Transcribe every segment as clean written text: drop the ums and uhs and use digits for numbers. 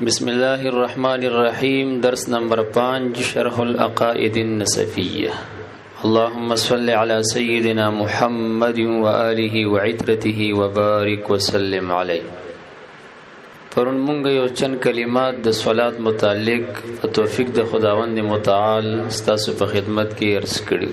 بسم الله الرحمن الرحيم. درس نمبر 5 شرح العقائد النسفية. اللهم صل على سيدنا محمد وآله وعترته وبارك وسلم عليه. پرون مونږ یو چند کلمات د صلات متعلق په توفیق د خداوند متعال ستاسو په خدمت کې عرض کړو.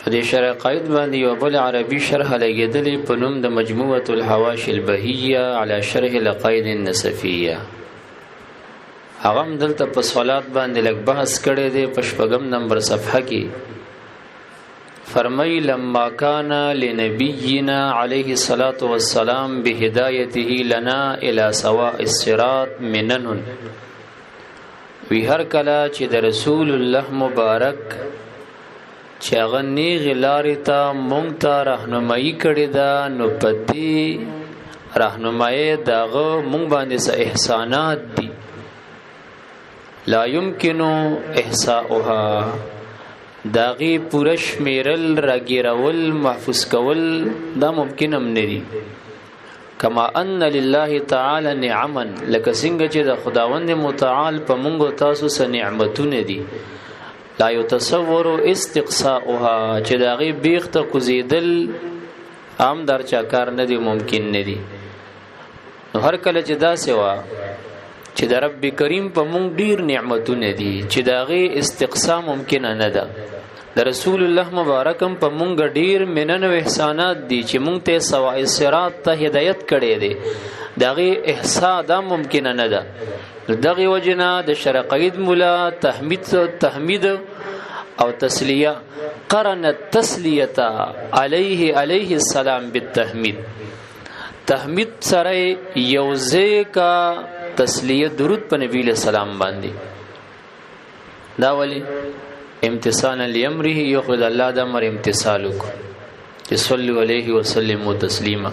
په دې شرح قاعد باندې یو بل عربي شرح لګیدلې په نوم د مجموعه الحواشي البهیه على شرح العقائد النسفیه. هغه دلته په صلات باندې لږ بحث کړی دی په شپږم نمبر صفحه کې. فرمای لما کان لنبینا علیه الصلاة والسلام بهدایته لنا الى سواء الصراط منن. وی هر کله چې د رسول الله مبارک چې هغه نیغ لارې ته مونږ ته راهنمایي کړې ده، نو په دې راهنمایي د هغه مونږ باندې څه احسانات دي لا یمکنو احصاؤها، د هغې پوره شمېرل راګیرول محفوظ کول دا ممکن هم نه دي. کما ان لله تعالی نعما، لکه څنګه چې د خداوند متعال په مونږ تاسو څه نعمتونه دي لا يتصور استقصاؤها، چې د هغې بیخ ته کوزیدل عام در چا کار نه دی، ممکن نه دی. نو هر کله چې داسې وه چې د رب کریم په مونږ ډیر نعمتونه دي چې د هغې استقصا ممکنه نه ده، د رسول الله مبارکم په مونږ ډیر منن او احسانات دي چې مونږ ته سواء الصراط ته هدایت کړی دی، د هغې احصا دا ممکنه نه ده. دغه وجنا د شرقید مولا تحمید او تسلیه قرن التسلیه علیه السلام بالتحمید. تحمید سره یوځای کا تسلیه درود په نبی له سلام باندې. دا ولی امتثالا لامره یخذ الله د امر امتثال کو چې صلی علیه وسلم تسلیما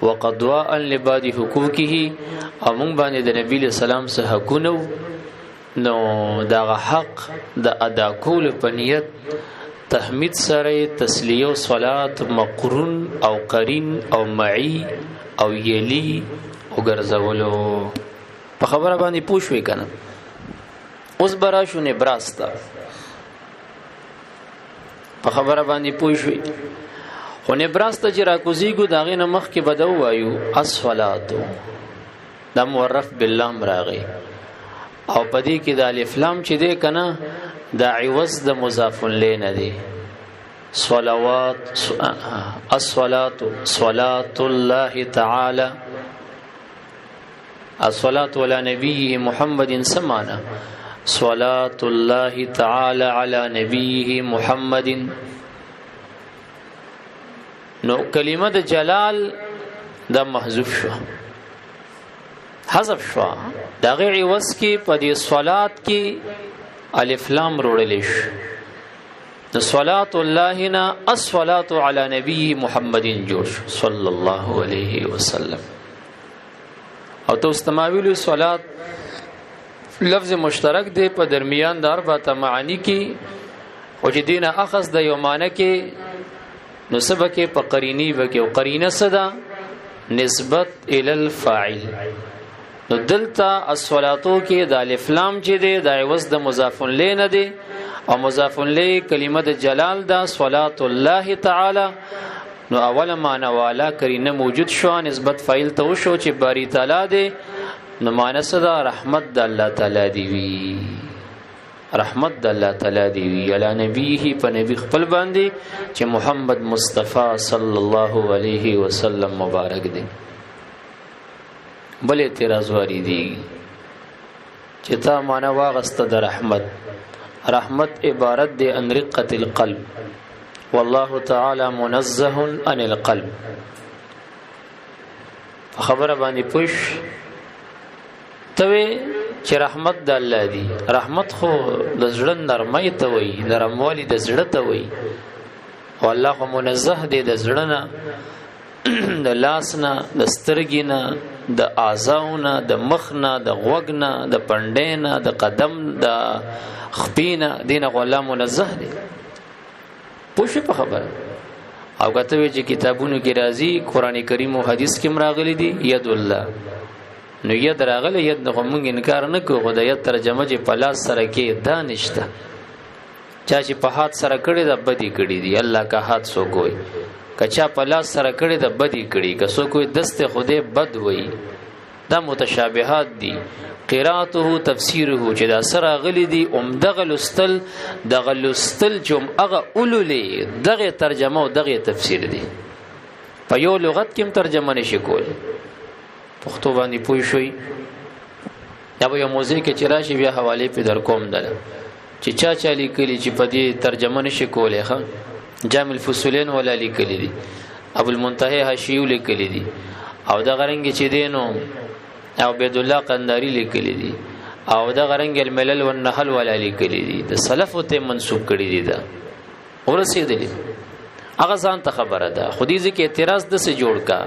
وقضاء لبعض حقوقه، او مونږ باندې د نبی له سلام څخه حقونه نو دا حق د ادا کول په نیت تحمید سره تسلیه او صلات مقرون او قرین او معی او یلی او ګرځولو. په خبره باندې پوښوي کنه. اوس برا شو نبراستا په خبره باندې پوښوي، خو نبراستا چې راکوزیګو دا غي نه مخ کې بدو وایو الصلات دا مورف باللام راغی، او پدې کې د الف لام چې دی کنه دا عوض د مضاف الیه نه دی. صلوات الصلات صلات الله تعالی الصلاة على نبيه محمد سمانا صلاة الله تعالى على نبيه محمد. نو کلمه د جلال دا محذوف شو، حذف شو، دا غیر عوض کې په دې صلات کې الف لام وروړل شي. د صلات الله نه الصلاة على نبيه محمد جوړ صلی الله علیه وسلم. او تو استماویلو صلات لفظ مشترک دی په درمیان د اربعه معانی کې، او چې دینه اخذ د یو معنی کې نو سبکه په قرینی وکي، او قرینه صدا نسبت ال الفاعل. نو دلته الصلاتو کې د الف لام چې دی د عوض د مضاف الیه نه دی، او مضاف الیه کلمه د جلال دا صلات الله تعالی. نو اوله معنا والا کرینه موجود شو، نسبت فاعل ته وشو چې باری تعالی دی، نو معنا صدا رحمت د الله تعالی دی وی، رحمت د الله تعالی دی وی علی نبیه په نبی خپل باندې چې محمد مصطفی صلی الله علیه وسلم مبارک دی. بل اعتراض واری دی چې تا معنا واغسته د رحمت، رحمت عبارت دی ان رقت القلب والله تعالی منزه عن القلب. خبره باندې پوښ توی چې رحمت د الله دی، رحمت خو د زړه نرمۍ ته وایي، نرموالی د زړه ته وایي، او الله خو منزه دی د زړه نه، د لاس نه، د سترګې نه، د اعضاو نه، د مخ نه، د غوږ نه، د پنډې نه، د قدم د خپې نه، دین خو الله منزه دی. پوښي په خبره او کته چې کتابونو کې راځي قران کریم او حدیث کې مراغلي دي ید الله نو ید راغله ید نو موږ انکار نه کوو خدای ید ترجمه چې په لاس سره کې دانشته چا چې په هات سره کړي د بدی کړي دي الله کا هات سو کوئی کچا په لاس سره کړي د بدی کړي کسو کوئی دست خدای بد وای دا متشابهات دي قراءته تفسیره چې دا سره غلي دي دغه لستل دغه لستل چې هغه اولولې دغه ترجمه او دغه تفسیر دي په یو لغت کې ترجمه نشي کول پښتو باندې پوي شوي دا به یو موضوع کې چې راشي بیا حواله په در کوم دله چې چا لیکلي چې په دې ترجمه نشي کولای ښه جامع الفصولین ولا لیکلي دي ابو المنتهی حاشیو لیکلي دي او دا غرنګ چې دینو او عبد الله قنداری لیکلي دي او دا غرنګ الملل والنحل ولا لیکلي دي د سلف ته منسوب کړي دي دا ورسېدلي هغه ځان ته خبره ده خو دې ځکه اعتراض د څه جوړ کا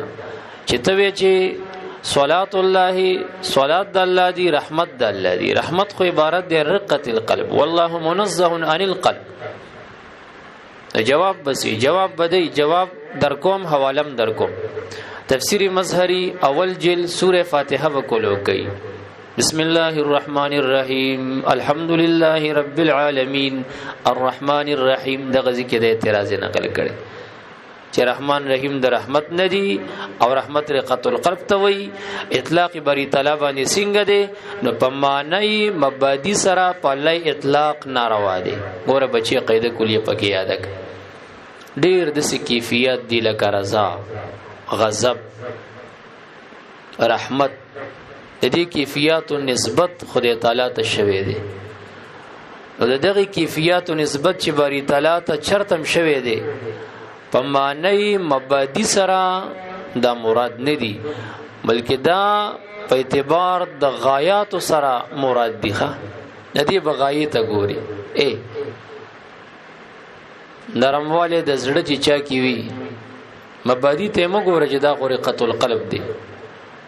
چې ته وی چې صلات الله صلات د الله دی رحمت د الله دی رحمت خو عبارت دی رقت القلب والله منزه عن القلب جواب بسی جواب بدی جواب در کوم حوالم در کوم تفسیر مظهری اول جل سوره فاتحه وکولو کوي بسم الله الرحمن الرحیم الحمد لله رب العالمین الرحمن الرحیم دغه ذکر د اعتراض نقل کړي چې رحمان رحیم د رحمت ندی او رحمت رقت القلب ته وی اطلاق بری تعالی باندې څنګه دی نو په معنی مبادی سره په لای اطلاق ناروا دی ګوره بچی قاعده کلیه پکې یاد کړه ډیر د څه کیفیت دی لکه رضا غضب رحمت د دې کیفیت او نسبت خدای تعالی ته شوی دی نو دغه کیفیت او نسبت چې بری تعالی ته چرتم شوی دی په معنی مبادی سره دا مراد نه دی بلکې دا په اعتبار د غایات سره مراد دی ښه ندی بغایې ته ګوري نرمواله د زړه چې چا کی وی مبادی ته مو ګوره چې دا غرقت القلب دی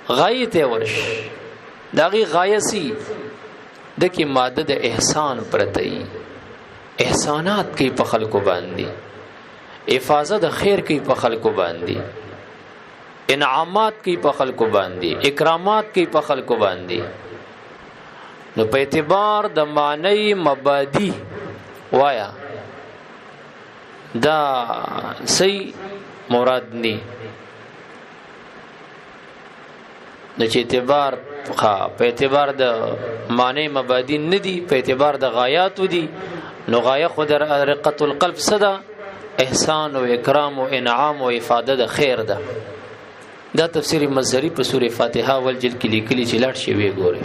غایې ته ورش داغي غایه سي د کی ماده د احسان پرتئی احسانات کی په خلکو باندې حفاظت د خیر کی په خلکو باندې انعامات کی په خلکو باندې اکرامات کی په خلکو باندې نو په اعتبار د معنی مبادی وایا دا صحیح مراد ني د چې اعتبار په اعتبار د معنی مبادی ندي په اعتبار د غایات دي نو غایه خود رقت القلب صدا احسان او اکرام او انعام او افاده د خیر ده دا تفسیر مظهری په سوره فاتحه اول جلد کې لیکلي چې لاړ شي وی ګوره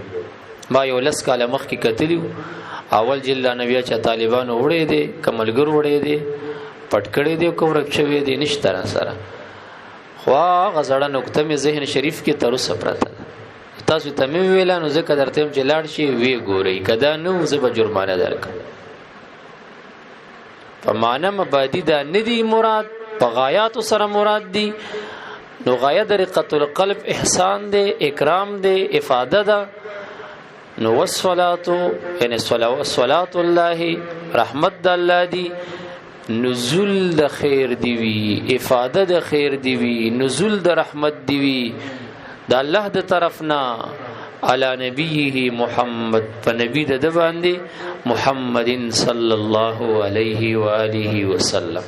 ما یو لس کاله مخ کې کتلیو اول جلد نبی چې طالبانو وړې دي کملګر وړې دي پټکړې دي کومرک شوی دي نشته را سره خو غزړه نقطه می ذهن شریف کې تر اوسه پراته تاسو ته مې ویل نو ځکه درته چې لاړ شي وی ګوري کدا نو زب جرمانه درکړه په معنا مبادی دا ندی مراد په غایات سره مراد دی نو غایه د رقت القلب احسان دی اکرام دی افاده ده نو والصلات یعنی صلوات الله رحمت د الله دی نزول د خیر دی وی افاده د خیر دی وی نزول د رحمت دی وی د الله د طرفنا علی نبیه محمد فنبی د باندې محمد صلی الله علیه و آله وسلم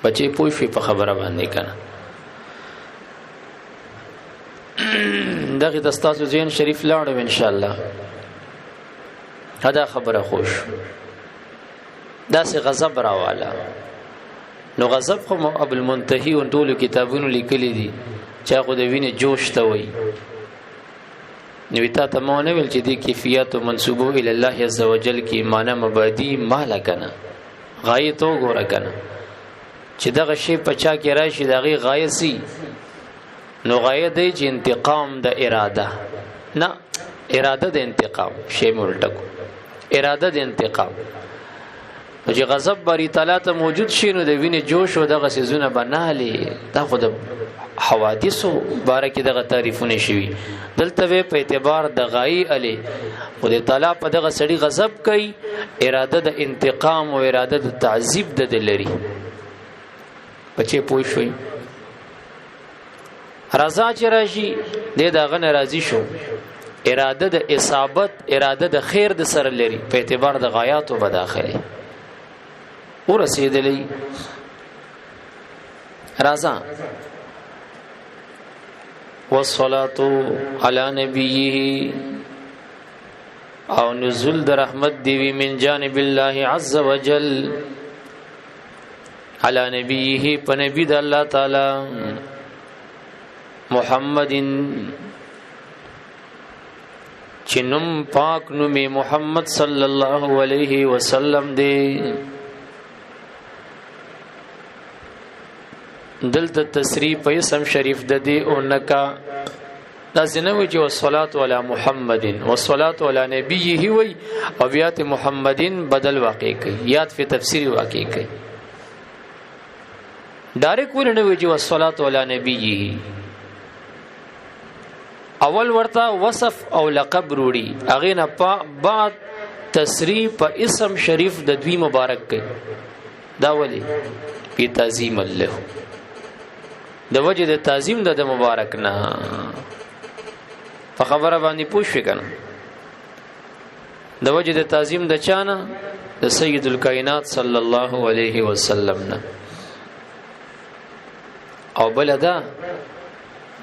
بچي پوښي په خبره باندې کنه دغه دستاسو زین شریف لاړو ان شاء الله دا خبره خوش دا سه غضب راواله نو غضب خو ابو المنتهی او ټول کتابونو لیکلي دي چا خو د وینې جوش ته وای نو تا ته مونږ ویل چې دي کیفیت منسوبه الی الله عز وجل کی معنی مبادی مال کنه غایه تو ګوره کنه چې دغه شی پچا کې راشي دغه غایه سي نو غایه دی چې انتقام د اراده نه اراده د انتقام شی ملټکو اراده د انتقام چې غضب بری تعالی ته موجود شي نو د وینې جوش او دغه سيزونه بنالي دا خو د حوادثو بارکه دغه تعریفونه شوي دلته په اعتبار د غای علی خدای تعالی په دغه سړي غضب کوي اراده د انتقام او اراده د تعذيب د لري بچې پوه شوي رضا چې راشي د دغه نه راضي شو اراده د اصابت اراده د خیر د سره لري په اعتبار د غایاتو به داخلي ورسېدلی رضا والصلاة علی نبیه او نزول د رحمت دیوی من جانب الله عز وجل علی نبیه په نبی د الله تعالی محمد چنم پاک نوم محمد صلی الله علیه وسلم دی دلته تصریح په اسم شریف د دی او نکا دا زنوی چې والصلاة علی محمد والصلاة علی نبیه وی او بیات محمدین بدل واقع کوي یاد فی تفسیر واقع کوي ډایرک ورنوي چې والصلاة علی نبیه اول ورته وصف او لقب روړي اغه نه بعد تصریح په اسم شریف د دوی مبارک کوي دا ولی په تعظیم الله د وجه د تعظیم د مبارک نه په خبره باندې پوښښ کنه د وجه د تعظیم د چانه د سید الکائنات صلی الله علیه وسلم نه او بلدا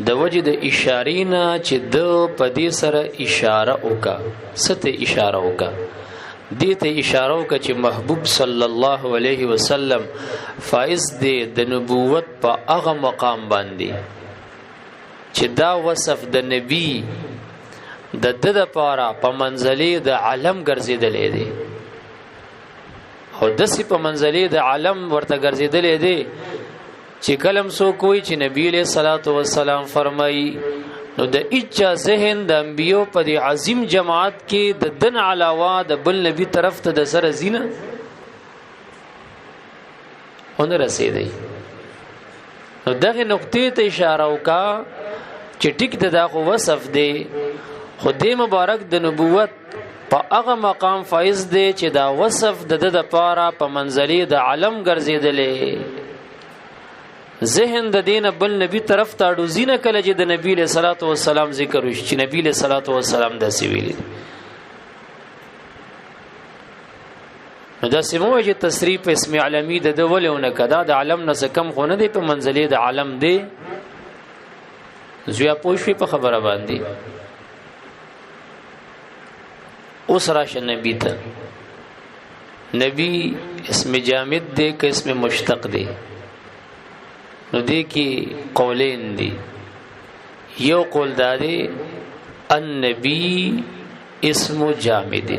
د وجه د اشارینا چې د پدې سره اشاره وکا ست اشاره وکا دې ته اشاره وکا چې محبوب صلی الله علیه وسلم فائز دی د نبوت په هغه مقام باندې چې دا وصف د نبی د د پاره په منزله د عالم ګرځیدلې دی او دسی په منزله د عالم ورته ګرځیدلې دی چې کلم سو کوئی چې نبی له صلوات و سلام فرمایي نو د اجا ذهن د انبیو په دې عظیم جماعت کې د دن علاوه د بل نبی طرف ته د سره زینه اون رسیدي نو دغه نقطې ته اشاره وکا چې ټیک دغه وصف دی خدای مبارک د نبوت په هغه مقام فایز دی چې دا وصف د پاره په منزله د عالم ګرځیدلې ذهن د دین بل نبی طرف ته اډو زینه کله چې د نبی له صلوات و سلام ذکر وشي چې نبی له صلوات و سلام د سویل نو دا سمو چې تصریح په اسم علمی د ولونه کدا د عالم نه کم خو نه دی په منزله د عالم دی زویا پوښي په خبره باندې اوس راشه نبی ته نبی اسم جامد دی که اسم مشتق دی نو دی کی قولین دی یو قول دادی النبی اسم جامد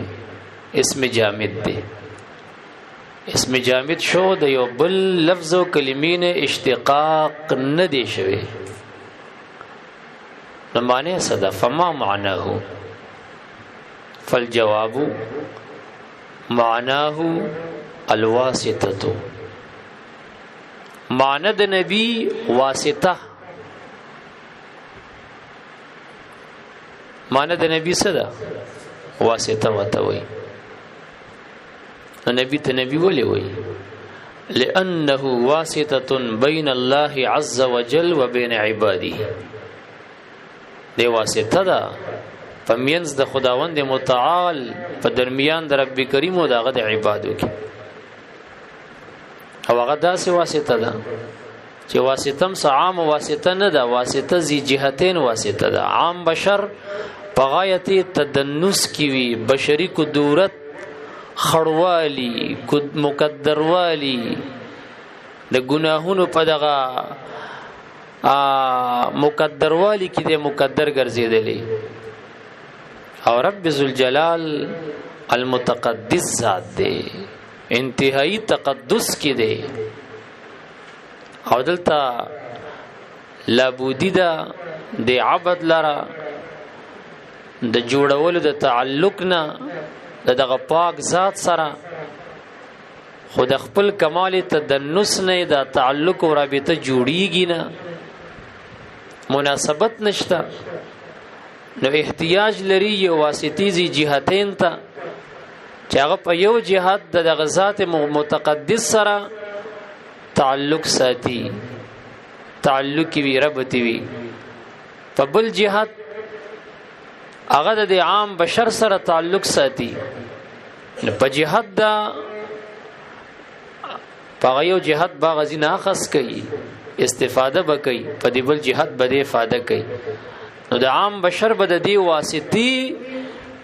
اسم جامد دی اسم جامد شو د یو بل لفظ او کلمین اشتقاق نه دی شوی نو معنی صدا فما معناه فالجواب معناه الواسطه معنی د نبی واسطه معنی د نبی صدا واسطه وته وي نبی ته نبی ولې وي لانه واسطه بین الله عز وجل وبین عباده دی واسطه ده پمینز د خداوند متعال په درمیان د رب کریم او دغه د عبادو کې او هغه داسې واسطه ده چې واسطه هم عام واسطه نه ده واسطه زی جهتین واسطه ده عام بشر په غایت تدنس کی وی بشری قدرت خړوالی مقدروالی د ګناهونو په دغه مقدروالی کې د مقدر ګرځیدلی او رب ذوالجلال المتقدس ذات دی انتهایی تقدس کی دی او دلتا لابودی دا دی عبد لرا د جوړولو د تعلق نه دغه پاک ذات سره خود خپل کمال تدنس نه د تعلق او رابطه جوړیږي نه مناسبت نشته نو احتیاج لري یو واسطي زی جهتین ته چې هغه په یو جهاد د ذات متقدس سره تعلق ساتي، تعلق وی ربط وی. په بل جهت هغه د عام بشر سره تعلق ساتي. په جهت دا په یو جهت باغ ازینه خاص کوي، استفاده وکي، په دی بل جهت بده افاده کوي. نو د عام بشر بد دی واسطي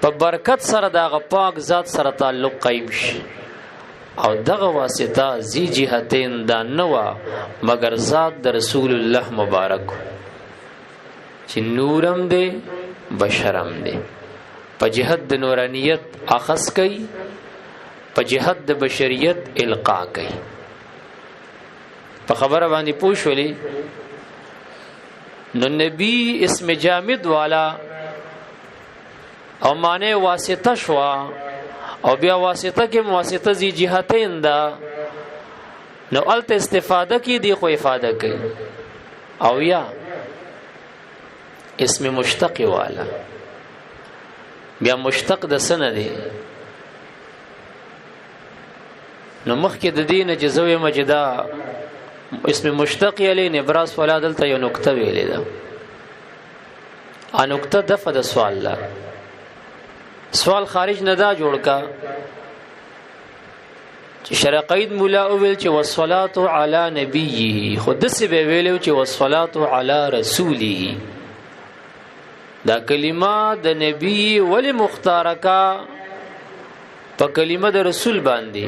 په برکت سره د پاک ذات سره تعلق قائم شي، او دغه واسطه زی جهتین دا نوا مگر ذات د رسول الله مبارک چې نورم دی بشرم دی. په جهت د نورانیت اخص کوي، په جهت د بشریت القا کوي. په خبره باندې پوښولې نو نبی اسم جامد والا او معنی واسطه شوا، او بیا واسطه کې واسطه زی جهتین دا، نو الته استفاده کی دی خو افاده کوي. او یا اسم مشتق والا بیا مشتق د سنه دی. نو مخکې د دین جزوی مجدا اسم مشتق یلی نبراس ولا دلته یو نقطه ویلې ده. ا نقطه دفه د سوال لا سوال خارج نه دا جوړ کا چې شرقید مولا او ویل چې والصلاه علی نبیه، خود څه به ویلو چې والصلاه علی رسوله. دا کلمه د نبی ولی مختارکا په کلمه د رسول باندې.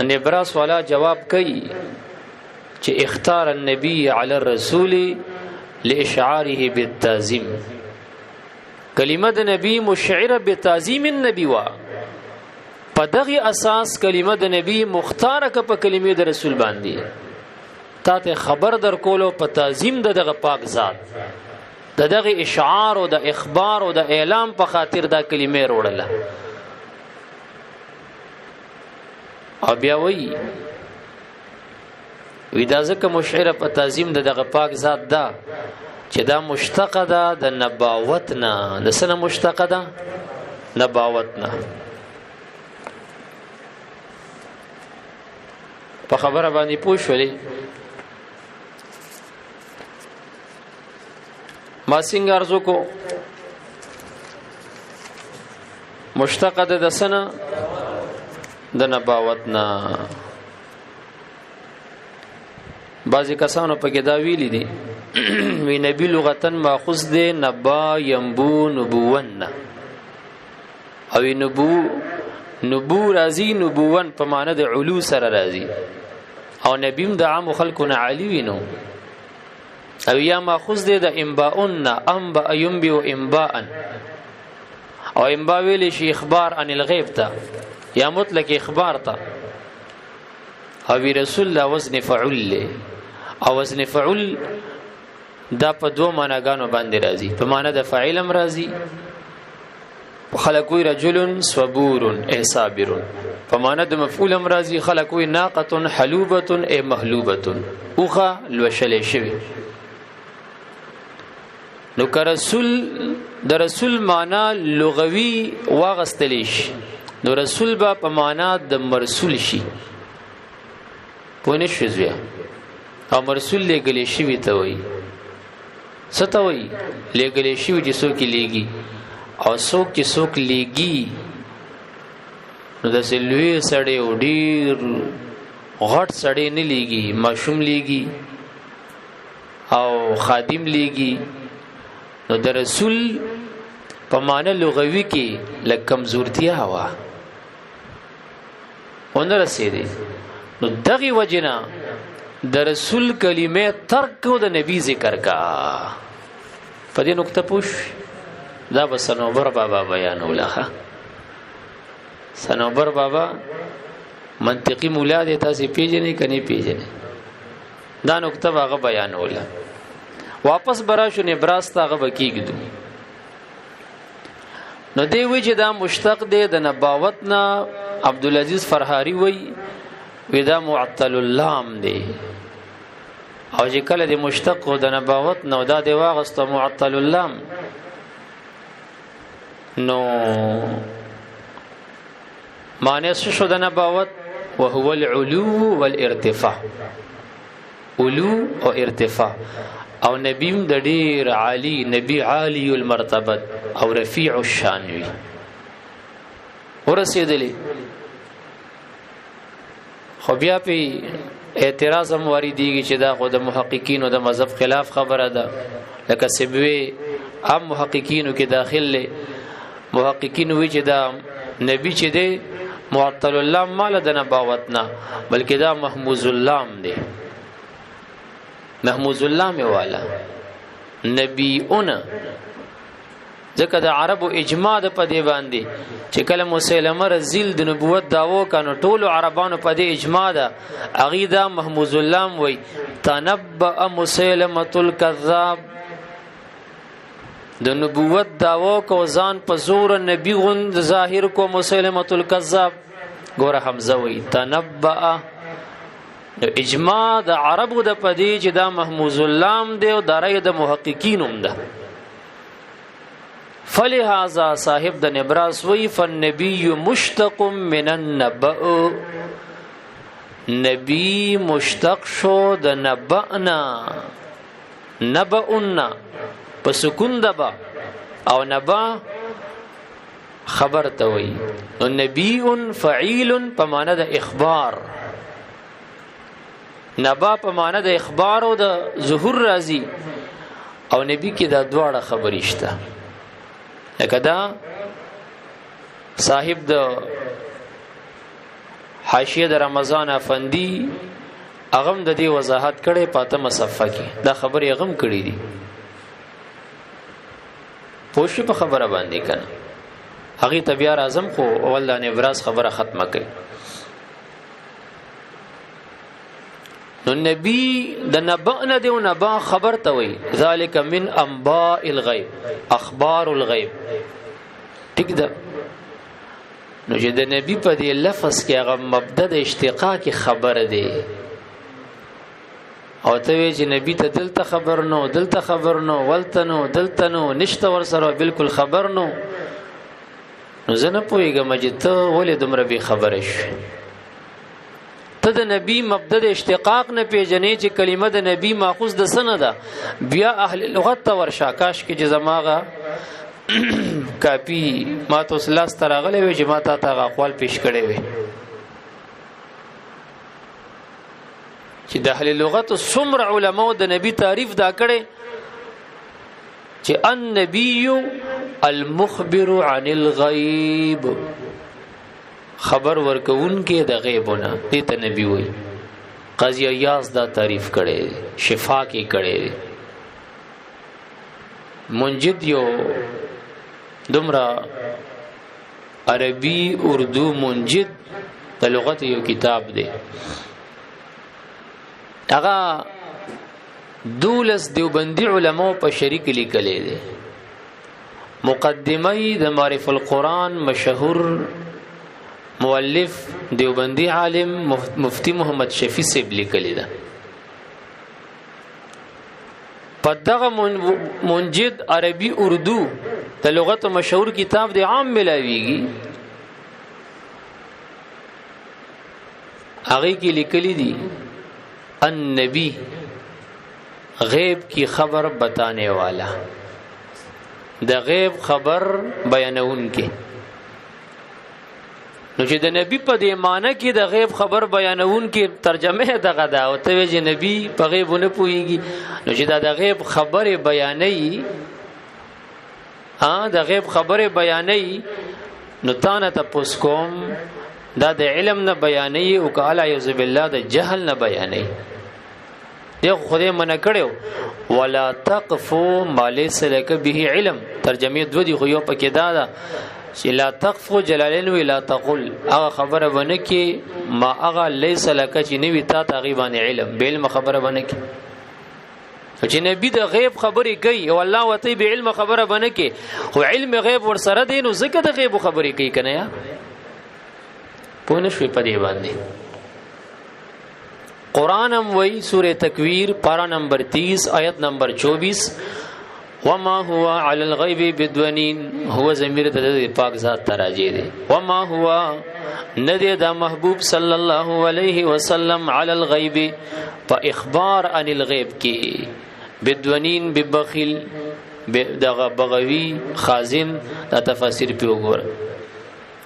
نبراس والا جواب کوي چې اختار النبي علی الرسول لاشعاره بالتعظیم. کلمه د نبی مشعره بتعظیم النبی وا، په دغه اساس کلمه د نبی مختاره ک په کلمه د رسول باندې ته خبر در کولو په تعظیم دغه پاک ذات دغه اشعار او د اخبار او د اعلام په خاطر دا کلمه وروړله. او بیا وی دا ځکه مشعره په تعظیم دغه پاک ذات دا چې دا مشتقه ده د نبوت نه. د سنه مشتقه ده نبوت نه. په خبره باندې پوښولې ما څنګه ارزو کو مشتقه ده د سنه د نبوت نه. بعضی کسانو په کې دا ویلي دي وی نبی لغتن ماخذ دی نبا ينبو نبوون، او نبو راضی نبوون په معنی د علو سره راضی، او نبیم د عام خلقنا علی وینو. او یا ماخذ دی د انباؤن انبا ينبئ انباء، او انباء ویل شي اخبار عن الغیب ته یا مطلق اخبار ته. او رسول الله وزن فعل، او وزن فعل دا په دوه معناګانو باندې راځي. په معنی د فاعلم راځي، خلقوی رجل صبور ای صابر. په معنی د مفعولم راځي، خلقوی ناقه حلوبه ای محلوبه، اوخه لوشلې شوی. نو که رسول د رسول معنا لغوي واغستلیش، نو رسول با په معنا د مرسول شي. پونه شوزیا او مرسول لګلې شي ته وای ستوي لګلې شي چې څوک لګي او څوک چې څوک لګي. نو د سلوي سړې وډیر غټ سړې نه لګي، ماشوم لګي او خادم لګي. نو د رسول په معنی لغوي کې لکه کمزورتیا وا ونه رسیدي. نو دغه وجنا د رسول کلمه ترک کو د نبی ذکر کا. په دې نقطه پوښ دا بسنوبر بابا بیان ولخه. سنوبر بابا منطقي مولا دې تاسو پیژنې کني پیژنې، دا نقطه هغه بیان ولا. واپس برا شو نبراست هغه بکیږي. نو دی وی چې دا مشتق دی د نبوت نه. عبدالعزیز فرحاری وی دا معطل اللام دی، او چې کله د مشتق د نبوت نو دا دی واغسته معطل اللام. نو معنی شو د نبوت وهو العلو والارتفاع، علو او ارتفاع. او نبیم د ډیر عالی، نبی عالی المرتبه او رفیع الشان وی ورسېدلی. خو بیا په اعتراض هم واردېږي چې دا خو د محققینو د مذهب خلاف خبره ده، لکه سبوی هم محققینو کې داخل له محققین وی چې دا نبی چې دی معطل الله مال د نبوت نه، بلکې دا محموز الله دی، محموز الله می والا نبیون. ځکه د عربو اجماع د پدې باندې چې کله مسلمه رزیل د نبوت داوو کانو ټول عربانو پدې اجماع ده، عقیده محموز الله وی تنبأ مسلمه الكذاب، د نبوت داوو کو ځان په زور نبی غند ظاهر کو مسلمه الكذاب. ګوره حمزه وی تنبأ، اجماع د عربو د پدې چې دا محموز الله دی او دارای د محققین هم ده. فلهذا صاحب د نبراس وی فالنبی مشتق من النبأ، نبی مشتق شو د نبأنا، نبأنا په سکون دبا او نبا خبر ته وی. نو نبی فعیل په معنی د اخبار، نبا په معنی د اخبار او د ظهور راځي، او نبی کې دا دواړه خبرې شته. لکه دا صاحب د حاشیه د رمضان افندی اغم د دې وضاحت کړي پاته مصفه کې دا خبرې اغم کړي دي، پوښي په خبره باندې کنه هغه تبیار اعظم خو اول د نبراس خبره ختمه کړي. نو نبی د نبأ نه دی او نبا خبر ته وي، ذالک من انباء الغیب، اخبار الغیب. ٹھیک ده. نو چې د نبی په دې لفظ کې هغه مبدا د اشتقاق خبر دی، او ته وی چې نبی ته دلته خبر نو، دلته خبر نو، ولته نو، دلته نو، نشته ور سره بالکل خبر نو. نو زه نه پوهېږم چې ته ولې دومره بې خبره شوې. ته د نبی مبدا د اشتقاق نه پیژنې چې کلمه د نبی ماخوذ د څه نه ده. بیا اهل لغت ته ورشه، کاش کې چې زماغه کاپی ما ته اوس لاس ته راغلی وی چې ما تا ته هغه اقوال پیش کړی وی چې د اهل لغت څومره علماو د نبی تعریف دا کړی چې النبی المخبر عن الغیب، خبر ورکون کې د غیبونه دې ته نبی وای. قاضی ایاز دا تعریف کړي، شفا کې کړي. منجد یو دمرا عربی اردو منجد د لغت یو کتاب دی، هغه 12 دیوبندی علماء په شریک لیکلې دي. مقدمه د معرف القرآن مشهور مؤلف دیوبندی عالم مفتی محمد شفیع صاحب لیکلی ده. په دغه منجد عربي اردو د لغت مشهور کتاب دی عام ملاویږي، هغه کې لیکلی دي النبی غیب کی خبر بتانے والا، د غیب خبر بیانون کې. نو چې د نبی په دې معنی کې د غیب خبر بیانون کې ترجمه دغه دا او ته چې نبی په غیب نه پويږي، نو چې دا د غیب خبره بیانې د غیب خبره بیانې نو تانه تاسو کوم دا د علم نه بیانې او قال اعوذ بالله د جهل نه بیانې. دی خدای منع کړو ولا تقفو ما ليس لك به علم، ترجمه دو دی خو یو پکې دا چې لا تقفو جلالین ولا تقل، هغه خبره ونه کې ما هغه ليس لك چې نوی تا تقریبا علم به علم خبره ونه کې. چې نبی د غیب خبرې کوي او الله وتی به علم خبره ونه کې، خو علم غیب ور سره دی نو ځکه د غیب خبرې کوي کنه یا پوه نه شوي په دې باندې. قرآن هم وی سورہ تکویر پارا نمبر 30 آیت نمبر 24 وما هو على الغیب بدونین هو ضمیر د پاک ذات تراجی دی وما هو ندی دا محبوب صلی الله علیه وسلم علی الغیب په اخبار عن الغیب کې بدونین ببخیل دغه بغوی خازن دا تفاسیر په وګور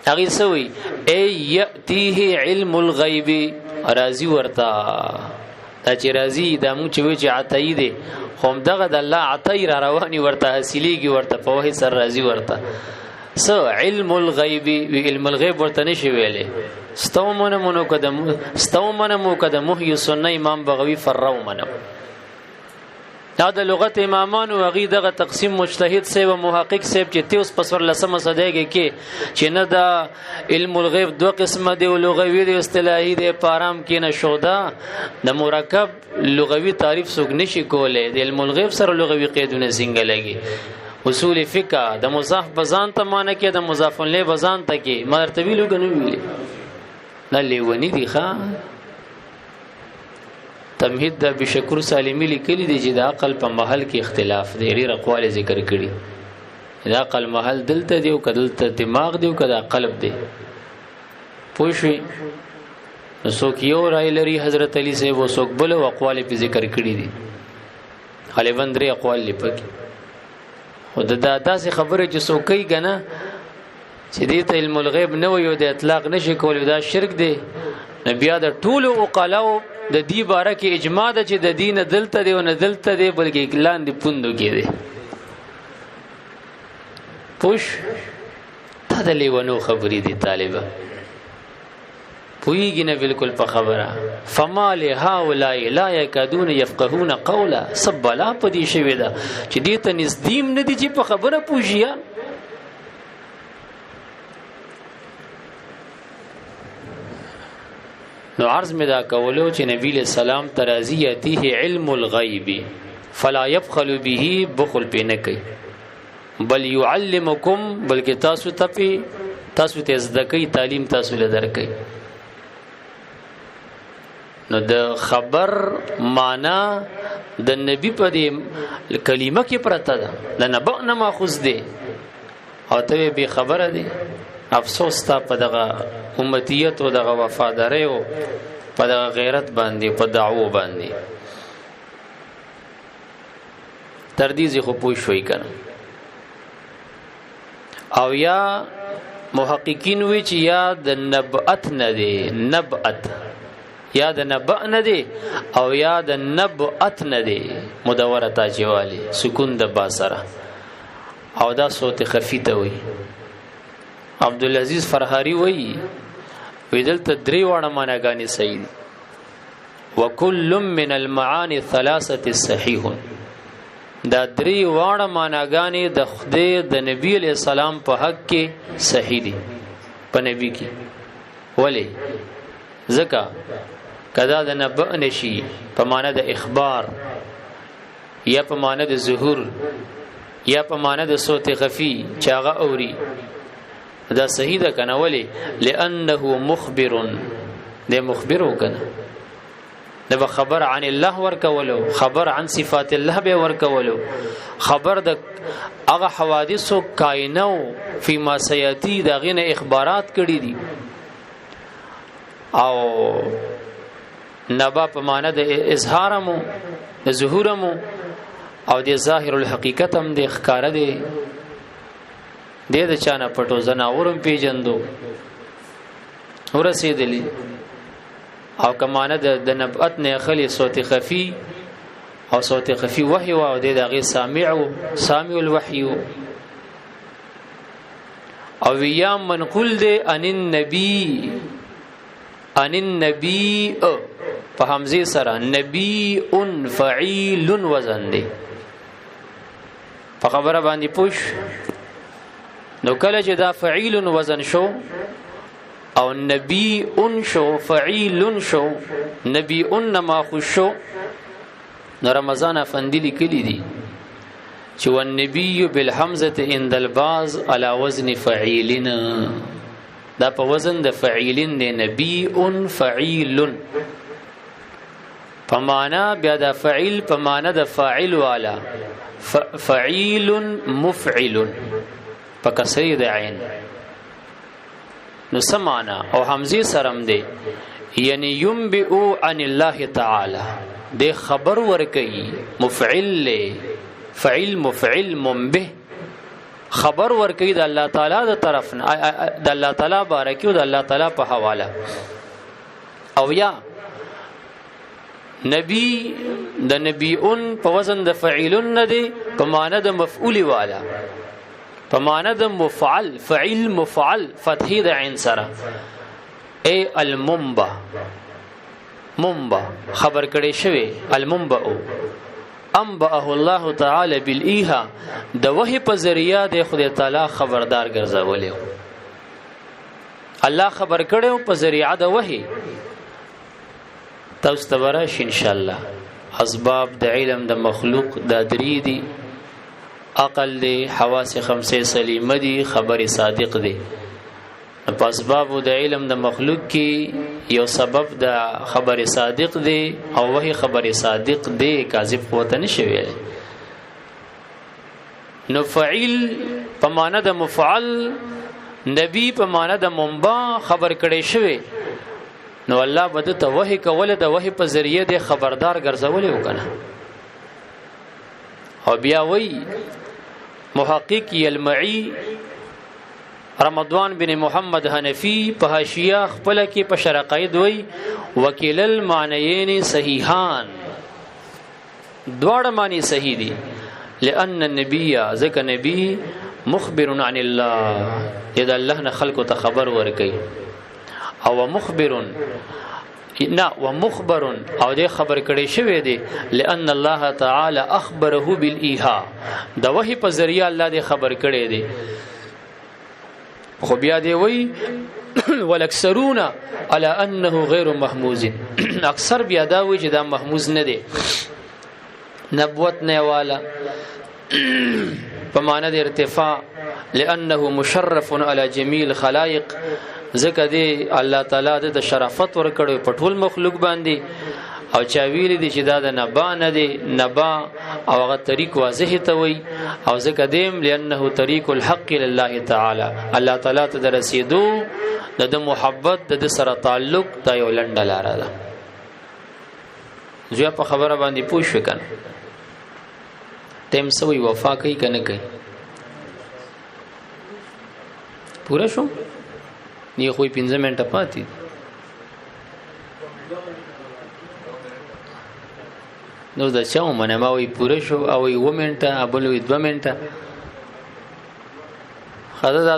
هغه سوی ای یاتیه علم الغیب راضی ورتا دا چې راضی دا مو چې عطای دی هم دغه د الله عطای را رواني ورته حاصلېږي ورته په وحي سر راضي ورته سو علم الغیب وی علم الغیب ورته نشي ویلې استومن مو قدم محی سنه امام بغوی فرو منو دا د لغت امامانو غي دغه تقسیم مجتهد سی و محقق سی چې تیوس پسور لسمه صدېږي کې چې نه دا علم الغیب دو قسمه دی لغوي دی اصطلاحي دی پارام کې نه شودا د مرکب لغوي تعریف څوک نشي کولای د علم الغیب سره لغوي قیدونه څنګه لګي اصول فقه د مضاف بزان ته معنی کې د مضاف له بزان ته کې مرتبه لګنو ویلي نه لیونی دی ښا تمهید د بشکر سالمی لیکلی دی چې د عقل په محل کې اختلاف دی ډیر اقوال ذکر کړي د عقل محل دلته دی او کدلته دماغ دی او کدا قلب دی پوښي څوک یو رای لري حضرت علی سے وہ څوک بل او اقوال په ذکر کړي دي غالبا درې اقوال لپک خو د داسې خبره چې څوک کوي کنه چې دې ته علم الغیب نه وي او د اطلاق نشي کولای دا شرک دی نبي دا ټول او قلاو د دې باره کې اجماع ده چې د دین دلته دی او نه دلته دی بلکې اعلان دی پوندو کې دی پوش تا د لیونو خبرې دي طالبہ پویږي نه بالکل په خبره فما له هؤلاء لا يكادون يفقهون قولا سبلا پدې شوی دا چې دې ته نزدیم نه دي چې په خبره پوښیا نو عرض می دا کولو چې نبی له سلام ترازی یتیه علم الغیب فلا يبخل به بخل پې نه کوي بل يعلمکم بلکې تاسو ته زدکې تعلیم تاسو له درکې نو د خبر معنا د نبی په دې کلمه کې پرته ده د نبأ نه ماخذ دی او ته به خبره دی افسوس تا په دغه امتیت او دغه وفاداری او په دغه غیرت باندې په دعوو باندې تردیزی خو پوه شوي کنه او یا محققین وی چې یا د نبأت نه دی نبأت یا د نبأ نه دی او یا د نبأت نه دی مدوره تاجوالی سکون د باسره او دا صوت خفی ته وی عبدالعزیز فرحاری وی دلته درې وړه معناګانې صحیح دي وکل من المعانی ثلاثه صحیح دا درې وړه معناګانې د خدای د نبی علیہ السلام په حق کې صحیح دي په نبی کې ولی ځکه کدا د نبأ نشي په معنی د اخبار یا په معنی د ظهور یا په معنی د صوت خفی چاغه اوري دا صحیح ده کنه ولی لانه مخبر ده مخبر وکنه ده خبر عن الله ورکولو خبر عن صفات الله به ورکولو خبر د هغه حوادث او کائنو فيما سياتي دا غنه اخبارات کړي دي او نبا په معنی د اظهارمو د ظهورمو او د ظاهر الحقیقت هم د ښکار دي د چانه پټو زناورم پیجندو ورسېدلی او کمانه د نبأت نه خلی صوت خفی او صوت خفی وحی او د دغه سامع الوحی او یا منقول دی ان النبی په حمزه سره نبی فعیل وزن دی په خبره باندې پوښ نو کله چې دا فعیل وزن شو او نبی شو فعیل شو نبی ماخوذ شو نو رمضان افندی لیکلی دي چې والنبی بالحمزه عند الباز على وزن فعیلن دا په وزن د فعیلن دی نبی فعیل پمانا بیا د فعیل پمانا د فاعل والا فعیل مفعل پکسری د عین نو سمانا او حمزه سرم دی یعنی ينبئ عن الله تعالی د خبر ورکي مفعل فعل مفعل منبه خبر ورکي د الله تعالی د طرف د الله تعالی بارکی او د الله تعالی په حواله او یا نبی د نبیون په وزن د فعیلن نه دی په معنی د مفعول والا په معنی د مفعل فعل مفعل فتحې د عین سره ای المنبع منبع خبر کړي شوی المنبع انبأه الله تعالی بالایها د وحی په ذریعہ د خدای تعالی خبردار ګرځولې الله خبر کړو په ذریعہ د وحی تاسو ته ورش ان شاء الله اسباب د علم د مخلوق د درې دي عقل دی حواس خمسه سلیمه دي خبر صادق دی په اسباب د علم د مخلوق کې یو سبب د خبر صادق دی او وحی خبر صادق دی کاذب قوت نشي ویل نو فعیل په معنی د مفعل نبی په معنی د منبع خبر کړي شوی نو الله بده ته وحی کوله د وحی په ذریعہ د خبردار ګرځولې وکنه او بیا وی محقق یلمعی رمضان بن محمد حنفی په حاشیه خپل کې په شرقید وی وکیل المعنیین صحیحان دواړه معنی صحیح دي لأن النبي ذکر نبی مخبر عن الله اذا الله نه خلق ته خبر ورکي او مخبر نه ومخبر او دې خبر کړي شوی دی لأن الله تعالی اخبره بالایها د وحی په ذریعہ الله دې خبر کړي دی خو بیا دی وی والاکثرون على انه غیر محموز اکثر بیا دا وی چې دا محموز نه دی نبوت نه والا په معنی د ارتفاع لانه مشرف على جميع الخلائق ځکه دی الله تعالی د شرافت ورکړي په ټول مخلوق باندې او چا ویل دي چې دا د نبا نه دی نبا او هغه طریق واضح ته وي او ځکه دیم لانه طریق الحق لله تعالی الله تعالی ته رسیدو د محبت د سره تعلق دا یو لنډه لار ده زه په خبره باندې پوښ وکنه تم سوې وفا کوي کنه کوي پورا شو nie خو 15 منټه پاتې نو دا چاو منه ما وی پوره شو او 1 منټه ابل وی 2 منټه خدای دا